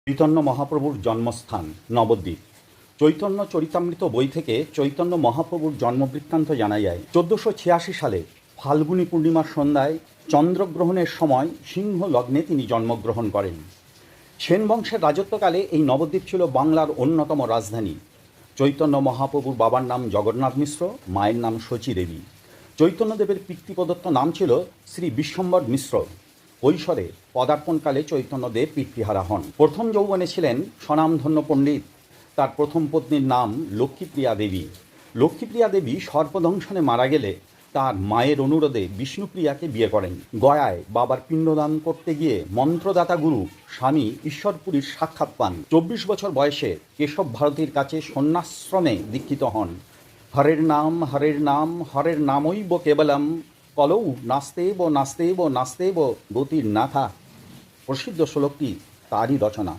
চৈতন্য মহাপ্রভুর জন্মস্থান নবদ্বীপ। চৈতন্য চরিতামৃত বই থেকে চৈতন্য মহাপ্রভুর জন্মবৃত্তান্ত জানা যায়। 1486 সালে ফাল্গুনী পূর্ণিমার সন্ধ্যায় চন্দ্রগ্রহণের সময় সিংহ লগ্নে তিনি জন্মগ্রহণ করেন। সেন বংশের রাজত্বকালে এই নবদ্বীপ ছিল বাংলার অন্যতম রাজধানী। চৈতন্য মহাপ্রভুর বাবার নাম জগন্নাথ মিশ্র, মায়ের নাম শচী দেবী। চৈতন্যদেবের পিতৃপ্রদত্ত নাম ছিল শ্রী বিশ্বম্বর মিশ্র। কৈশোরে পদার্পণকালে চৈতন্যদেব পিতৃহারা হন। প্রথম যৌবনে ছিলেন স্বনামধন্য পণ্ডিত। তার প্রথম পত্নীর নাম লক্ষ্মীপ্রিয়া দেবী। লক্ষ্মীপ্রিয়া দেবী সর্পদংশনে মারা গেলে তার মায়ের অনুরোধে বিষ্ণুপ্রিয়াকে বিয়ে করেন। গয়ায় বাবার পিণ্ডদান করতে গিয়ে মন্ত্রদাতা গুরু স্বামী ঈশ্বরপুরীর সাক্ষাৎ পান। 24 বছর বয়সে কেশব ভারতীর কাছে সন্ন্যাশ্রমে দীক্ষিত হন। হরের নাম হরের নাম হরের নামৈব কেবলম কলৌ নাস্তেব নাস্তেব নাস্তেব গতির নাথা। প্রসিদ্ধ শ্লোকটি তারই রচনা।